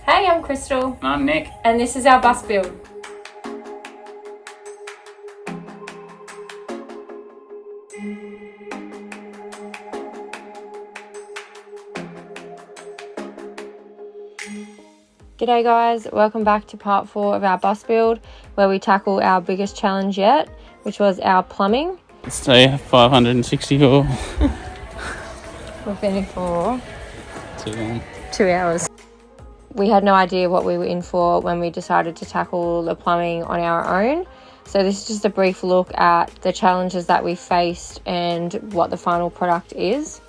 Hey, I'm Crystal. I'm Nick. And this is our bus build. G'day guys, welcome back to part 4 of our bus build, where we tackle our biggest challenge yet, which was our plumbing. It's day 564. We've been in for Too long. 2 hours. We had no idea what we were in for when we decided to tackle the plumbing on our own. So this is just a brief look at the challenges that we faced and what the final product is.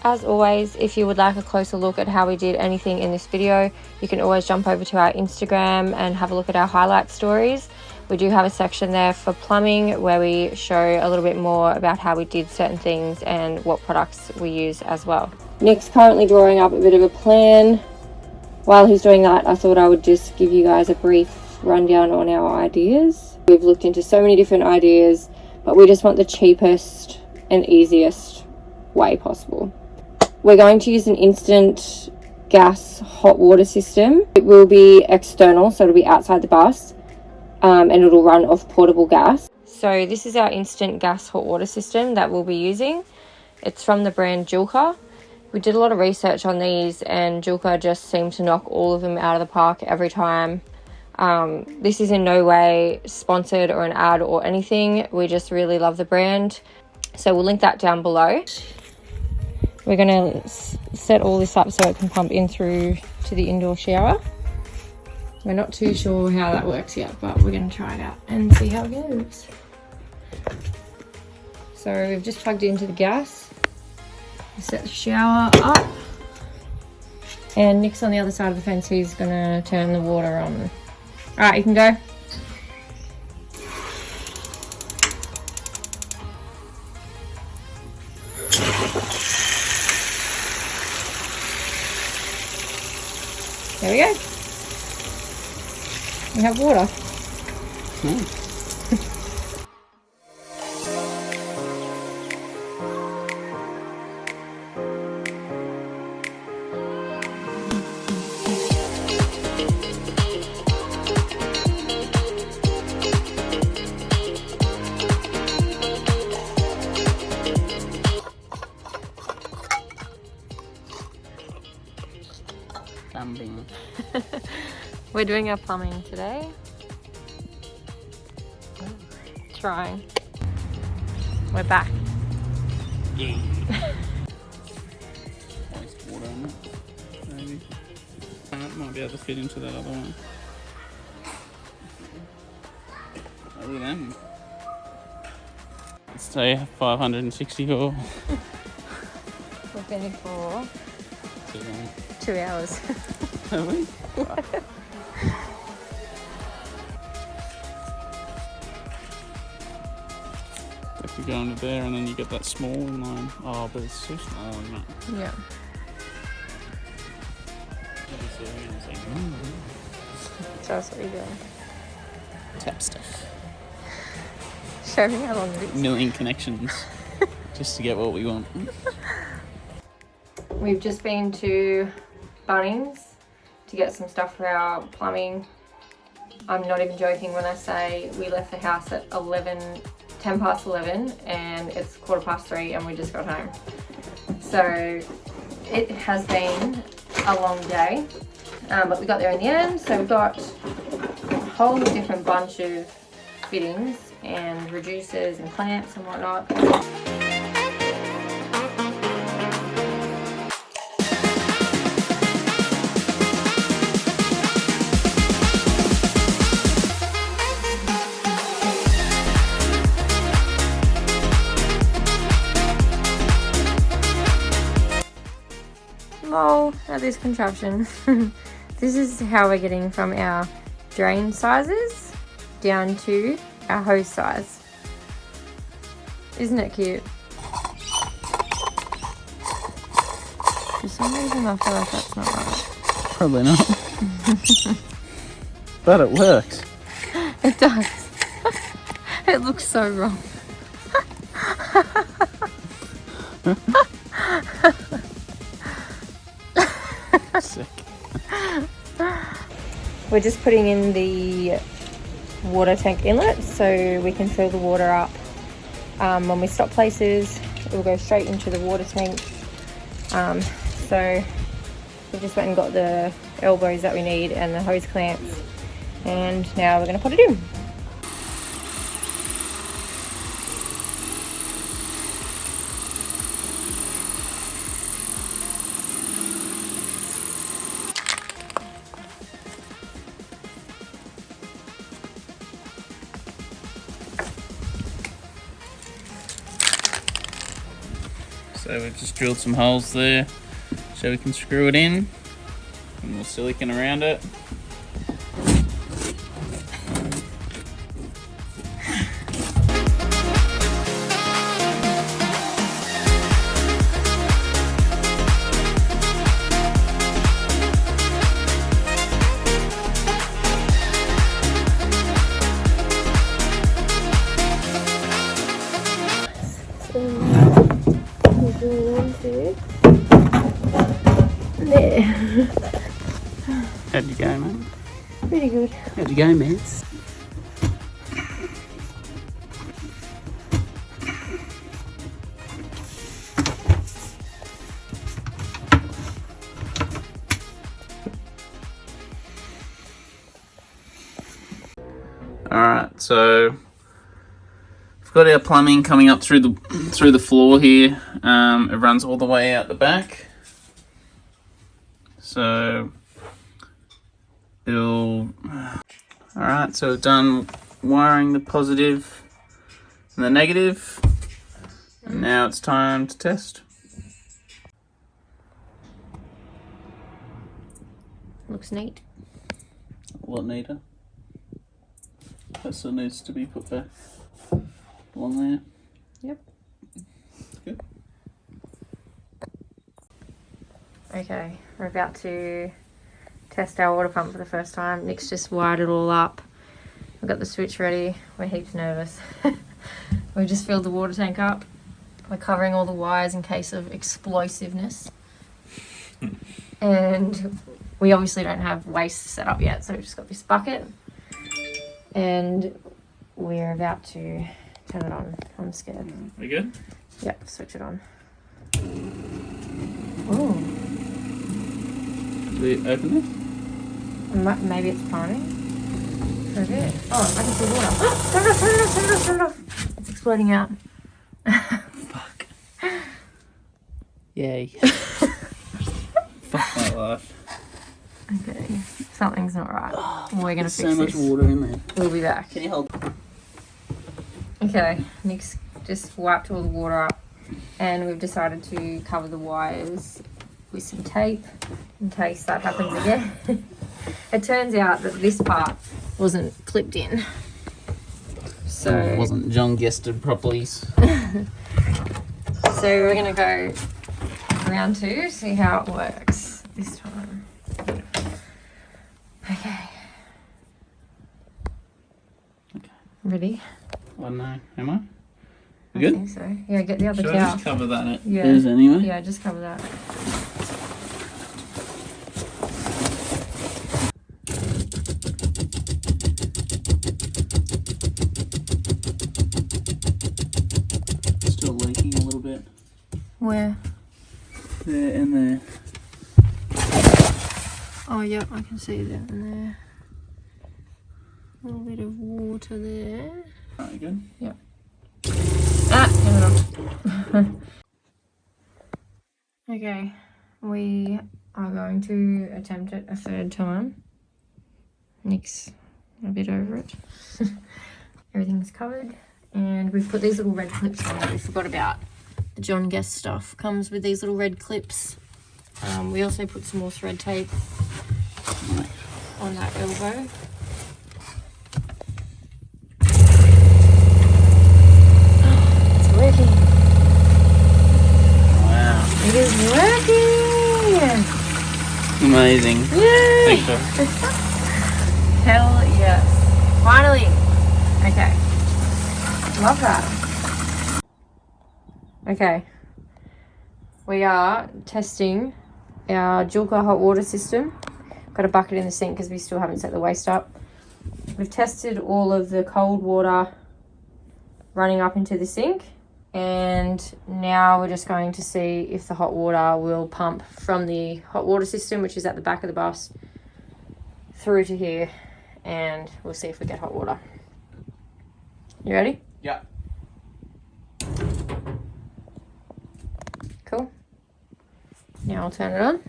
As always, if you would like a closer look at how we did anything in this video, you can always jump over to our Instagram and have a look at our highlight stories. We do have a section there for plumbing where we show a little bit more about how we did certain things and what products we use as well. Nick's currently drawing up a bit of a plan. While he's doing that, I thought I would just give you guys a brief rundown on our ideas. We've looked into so many different ideas, but we just want the cheapest and easiest way possible. We're going to use an instant gas hot water system. It will be external, so it'll be outside the bus, and it'll run off portable gas. So this is our instant gas hot water system that we'll be using. It's from the brand Julka. We did a lot of research on these, and Julka just seemed to knock all of them out of the park every time. This is in no way sponsored or an ad or anything. We just really love the brand. So we'll link that down below. We're going to set all this up so it can pump in through to the indoor shower. We're not too sure how that works yet, but we're going to try it out and see how it goes. So we've just plugged into the gas. Set the shower up. And Nick's on the other side of the fence. He's going to turn the water on. Alright, you can go. There we go. We have water. Plumbing. We're doing our plumbing today. Trying. We're back. Yeah. Waste water on it, maybe. Might be able to fit into that other one. Other than it's day 564. We've been in for Too long. 2 hours. Have we? If you go under there and then you get that small line. Oh, but it's so small, isn't it? Yeah. Show us what you're doing. Tap stuff. Show me how long it is. Million connections just to get what we want. We've just been to Bunnings to get some stuff for our plumbing. I'm not even joking when I say we left the house at 10 past 11 and it's 3:15 and we just got home. So it has been a long day, but we got there in the end. So we've got a whole different bunch of fittings and reducers and clamps and whatnot. Lol at this contraption. This is how we're getting from our drain sizes down to our hose size. Isn't it cute? For some reason I feel like that's not right. Probably not. But it works. It does. It looks so wrong. Sick. We're just putting in the water tank inlet so we can fill the water up. When we stop places, it will go straight into the water tank. So we just went and got the elbows that we need and the hose clamps, and now we're going to put it in. So we've just drilled some holes there so we can screw it in, and more silicone around it. There. How'd you go, mate? Pretty good. How'd you go, mates? Alright, so we've got our plumbing coming up through the floor here. It runs all the way out the back. So alright, so we've done wiring the positive and the negative, and now it's time to test. Looks neat. A lot neater. That still needs to be put back on there. Yep. Good. Okay, we're about to test our water pump for the first time. Nick's just wired it all up. I've got the switch ready. We're heaps nervous. We just filled the water tank up. We're covering all the wires in case of explosiveness. And we obviously don't have waste set up yet, so we've just got this bucket. And we're about to turn it on. I'm scared. We good? Yep, switch it on. Oh. Do we open it? Maybe it's priming for a bit. Oh, I can see water. Turn it off, turn it off, turn it off, turn it off. It's exploding out. Fuck. Yay. Fuck my life. Okay, something's not right. We're gonna fix So much this. water in there. We'll be back. Can you hold? Okay, Nick's just wiped all the water up, and we've decided to cover the wires with some tape in case that happens again. It turns out that this part wasn't clipped in. So it wasn't John guested properly. So we're gonna go round two, see how it works this time. Okay. Ready? Oh no, am I? I Good? think so. Yeah, get the other Should cow. I just cover that? Yeah. Is anyway? Yeah, just cover that. Still leaking a little bit. Where? There and there. Oh, yeah, I can see that in there. A little bit of water there. Alright, good? Yep. Ah, turn it off. Okay, we are going to attempt it a third time. Nick's a bit over it. Everything's covered, and we've put these little red clips on that we forgot about. The John Guest stuff comes with these little red clips. We also put some more thread tape on that elbow. It's working. Wow. It is working! Amazing. Yay! Thanks, Joe. Hell yes. Finally. Okay. Love that. Okay. We are testing our Julka hot water system. Got a bucket in the sink because we still haven't set the waste up. We've tested all of the cold water running up into the sink, and now we're just going to see if the hot water will pump from the hot water system, which is at the back of the bus, through to here, and we'll see if we get hot water. You ready? Yeah. Cool. Now I'll turn it on.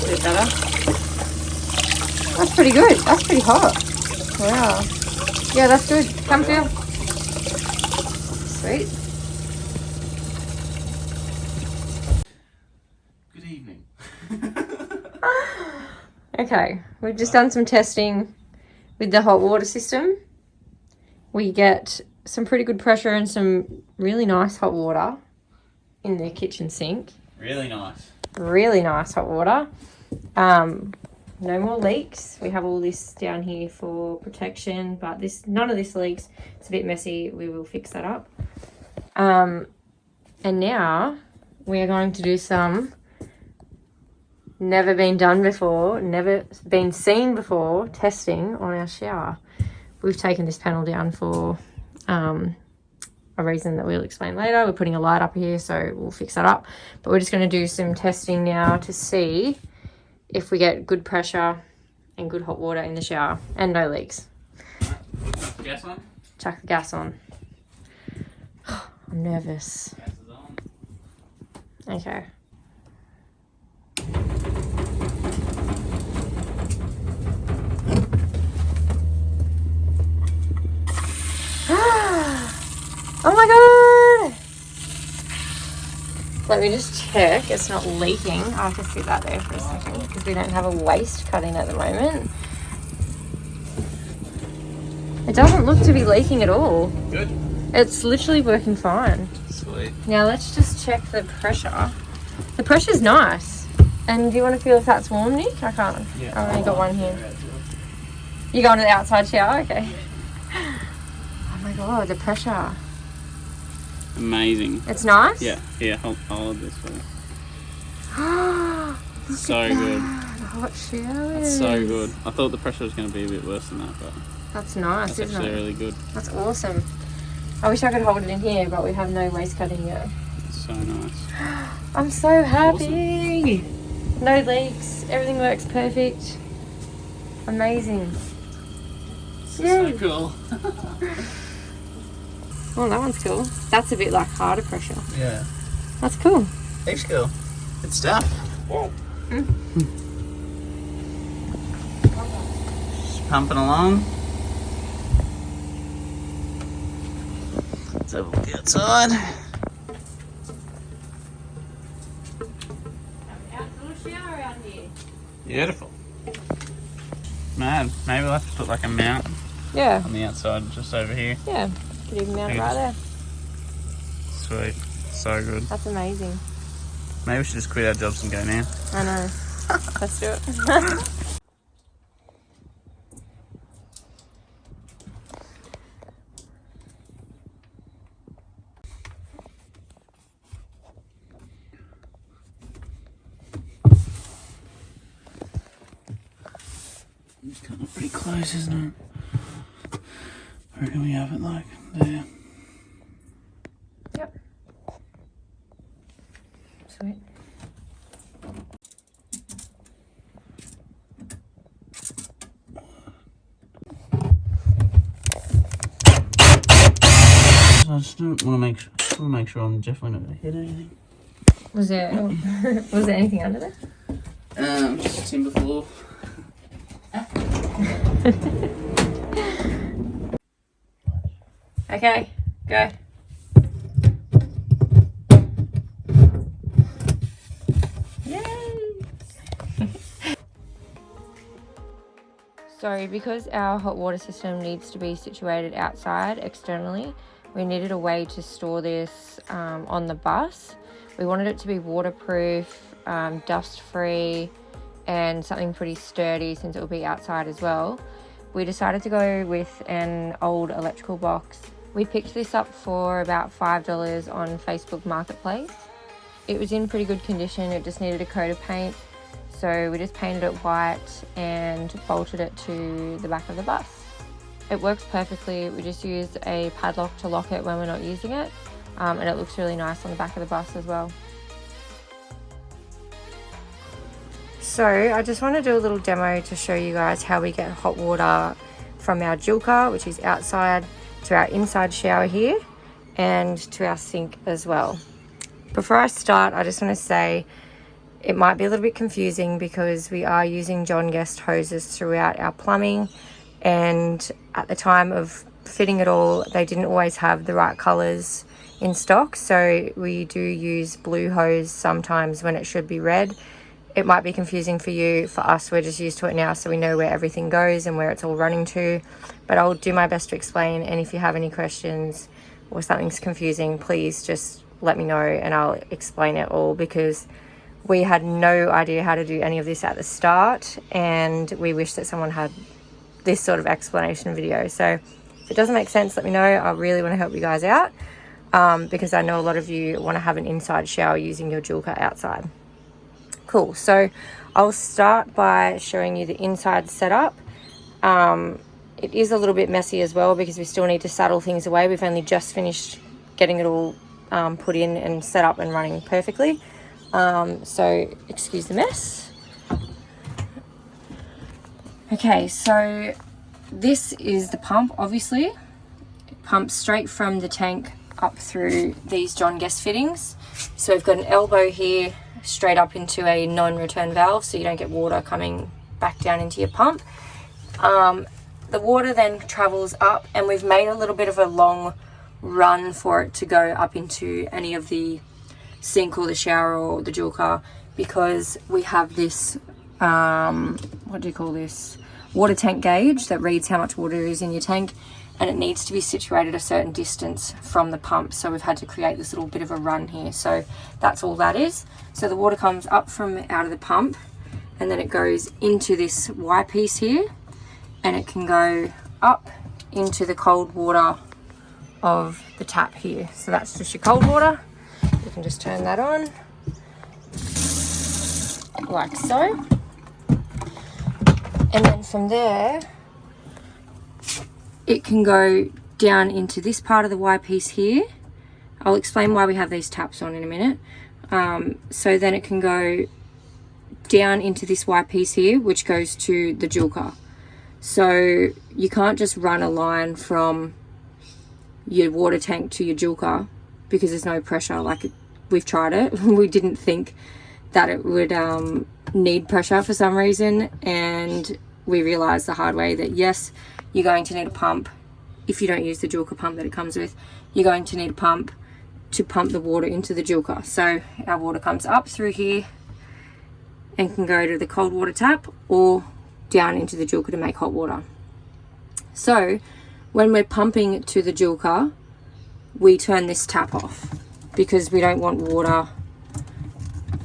Bit better. That's pretty good. That's pretty hot. Wow. Yeah, that's good. Come feel. Sweet. Good evening. Okay, we've just done some testing with the hot water system. We get some pretty good pressure and some really nice hot water in the kitchen sink. Really nice. Really nice hot water. No more leaks. We have all this down here for protection, but none of this leaks. It's a bit messy. We will fix that up. And now we are going to do some never been done before, never been seen before testing on our shower. We've taken this panel down for a reason that we'll explain later. We're putting a light up here, so we'll fix that up. But we're just going to do some testing now to see if we get good pressure and good hot water in the shower and no leaks. Chuck the gas on. Chuck the gas on. I'm nervous. Gas is on. Okay. Oh my god! Let me just check it's not leaking. I have to sit that there for a second because we don't have a waste cut in at the moment. It doesn't look to be leaking at all. Good. It's literally working fine. Sweet. Now let's just check the pressure. The pressure's nice. And do you want to feel if that's warm, Nick? I can't. Yeah. I've only got one here. You going to the outside shower? Okay. Oh my god, the pressure. Amazing. It's nice? Yeah. Yeah. Hold this for you. Look So at good. that, hot showers. That's so good. I thought the pressure was going to be a bit worse than that, but That's nice, that's isn't actually it? really good. That's awesome. I wish I could hold it in here, but we have no waste cutting yet. It's so nice. I'm so happy. No leaks. Everything works perfect. Amazing. Yay. So cool. Oh, that one's cool. That's a bit like harder pressure. Yeah. That's cool. Heaps cool. Good stuff. Just pumping along. Let's have a look outside. Outdoor shower out here. Beautiful. Mad. Maybe we'll have to put like a mount Yeah. on the outside just over here. Yeah. Could even mount it right there. Sweet. So good. That's amazing. Maybe we should just quit our jobs and go now. I know. Let's do it. It's kind of pretty close, isn't it? I reckon we have it like there. Yep. Sweet. I just want to make sure I'm definitely not going to hit anything. Was there anything under there? Just timber floor. Okay, go. Yay! So because our hot water system needs to be situated outside externally, we needed a way to store this on the bus. We wanted it to be waterproof, dust free, and something pretty sturdy since it will be outside as well, we decided to go with an old electrical box. We picked this up for about $5 on Facebook Marketplace. It was in pretty good condition, it just needed a coat of paint. So we just painted it white and bolted it to the back of the bus. It works perfectly. We just used a padlock to lock it when we're not using it. And it looks really nice on the back of the bus as well. So I just want to do a little demo to show you guys how we get hot water from our Julka, which is outside, to our inside shower here and to our sink as well. Before I start, I just want to say it might be a little bit confusing because we are using John Guest hoses throughout our plumbing, and at the time of fitting it all, they didn't always have the right colours in stock, so we do use blue hose sometimes when it should be red. It might be confusing for you. For us, we're just used to it now, so we know where everything goes and where it's all running to. But I'll do my best to explain, and if you have any questions or something's confusing, please just let me know and I'll explain it all, because we had no idea how to do any of this at the start, and we wish that someone had this sort of explanation video. So if it doesn't make sense, let me know. I really want to help you guys out, because I know a lot of you want to have an inside shower using your Julka outside. Cool, so I'll start by showing you the inside setup. It is a little bit messy as well because we still need to saddle things away. We've only just finished getting it all put in and set up and running perfectly. So excuse the mess. Okay, so this is the pump, obviously. It pumps straight from the tank up through these John Guest fittings. So we've got an elbow here straight up into a non-return valve, so you don't get water coming back down into your pump. The water then travels up, and we've made a little bit of a long run for it to go up into any of the sink or the shower or the Julka, because we have this what do you call this, water tank gauge that reads how much water is in your tank, and it needs to be situated a certain distance from the pump. So we've had to create this little bit of a run here. So that's all that is. So the water comes up from out of the pump, and then it goes into this Y piece here, and it can go up into the cold water of the tap here. So that's just your cold water. You can just turn that on like so, and then from there it can go down into this part of the Y piece here. I'll explain why we have these taps on in a minute. So then it can go down into this Y piece here, which goes to the Julka. So you can't just run a line from your water tank to your Julka because there's no pressure. Like, we've tried it. We didn't think that it would need pressure for some reason, and we realized the hard way that yes, you're going to need a pump. If you don't use the Julka pump that it comes with, you're going to need a pump to pump the water into the Julka. So our water comes up through here and can go to the cold water tap or down into the Julka to make hot water. So when we're pumping to the Julka, we turn this tap off because we don't want water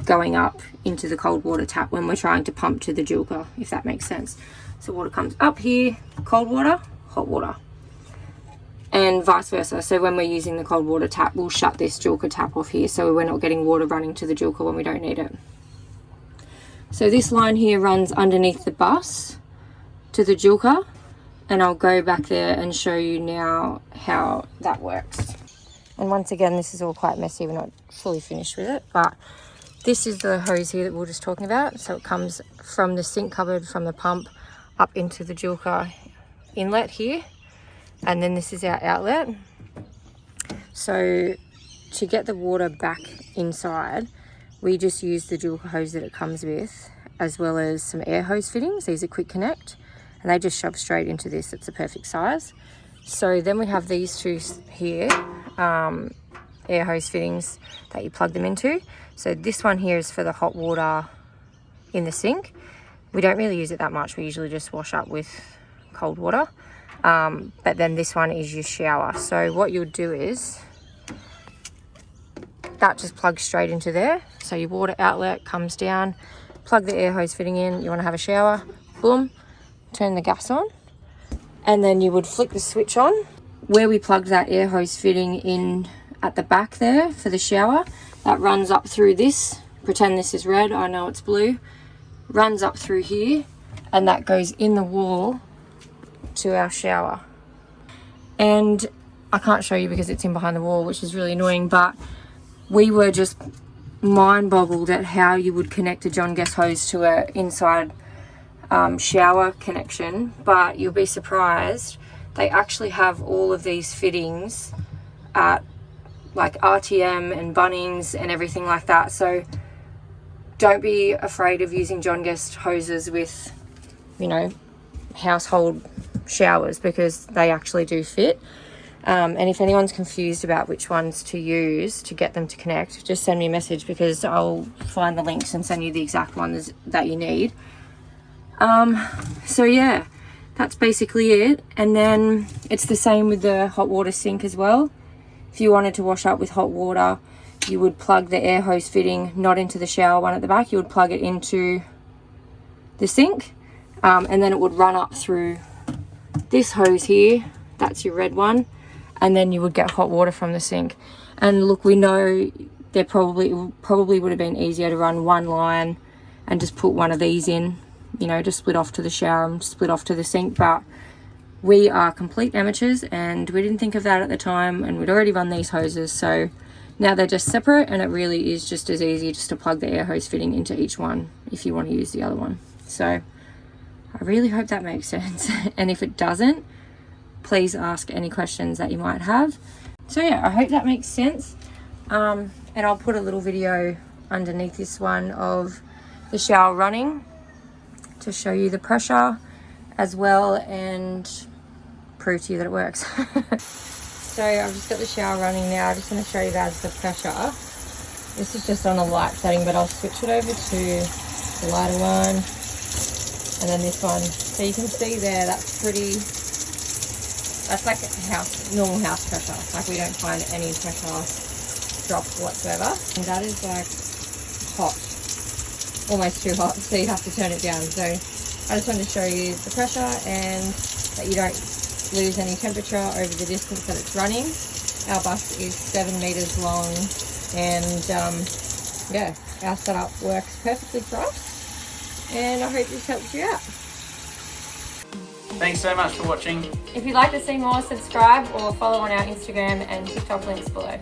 going up into the cold water tap when we're trying to pump to the Julka, if that makes sense. So water comes up here, cold water, hot water, and vice versa. So when we're using the cold water tap, we'll shut this Julka tap off here so we're not getting water running to the Julka when we don't need it. So this line here runs underneath the bus to the Julka, and I'll go back there and show you now how that works. And once again, this is all quite messy, we're not fully finished with it, but this is the hose here that we were just talking about. So it comes from the sink cupboard, from the pump, up into the Julka inlet here, and then this is our outlet. So to get the water back inside, we just use the Julka hose that it comes with, as well as some air hose fittings. These are quick connect, and they just shove straight into this. It's a perfect size. So then we have these two here, air hose fittings that you plug them into. So this one here is for the hot water in the sink. We don't really use it that much. We usually just wash up with cold water. But then this one is your shower. So what you'll do is that just plugs straight into there. So your water outlet comes down, plug the air hose fitting in, you want to have a shower, boom, turn the gas on, and then you would flick the switch on. Where we plugged that air hose fitting in at the back there for the shower, that runs up through this. Pretend this is red, I know it's blue. Runs up through here, and that goes in the wall to our shower. And I can't show you because it's in behind the wall, which is really annoying, but we were just mind boggled at how you would connect a John Guest hose to a inside shower connection. But you'll be surprised, they actually have all of these fittings at like RTM and Bunnings and everything like that. So don't be afraid of using John Guest hoses with, you know, household showers, because they actually do fit. And if anyone's confused about which ones to use to get them to connect, just send me a message, because I'll find the links and send you the exact ones that you need. So yeah, that's basically it. And then it's the same with the hot water sink as well. If you wanted to wash up with hot water, you would plug the air hose fitting not into the shower one at the back, you would plug it into the sink, and then it would run up through this hose here, that's your red one, and then you would get hot water from the sink. And look, we know there probably would have been easier to run one line and just put one of these in, you know, just split off to the shower and split off to the sink, but we are complete amateurs and we didn't think of that at the time, and we'd already run these hoses, so now they're just separate, and it really is just as easy just to plug the air hose fitting into each one if you want to use the other one. So I really hope that makes sense. And if it doesn't, please ask any questions that you might have. So yeah, I hope that makes sense. And I'll put a little video underneath this one of the shower running to show you the pressure as well and prove to you that it works. So I've just got the shower running now. I just want to show you guys the pressure. This is just on a light setting, but I'll switch it over to the lighter one, and then this one. So you can see there, that's like normal house pressure. Like, we don't find any pressure drop whatsoever. And that is like hot, almost too hot, so you have to turn it down. So I just wanted to show you the pressure and that you don't lose any temperature over the distance that it's running. Our bus is 7 meters long, and yeah, our setup works perfectly for us, and I hope this helps you out. Thanks so much for watching. If you'd like to see more, subscribe or follow on our Instagram and TikTok links below.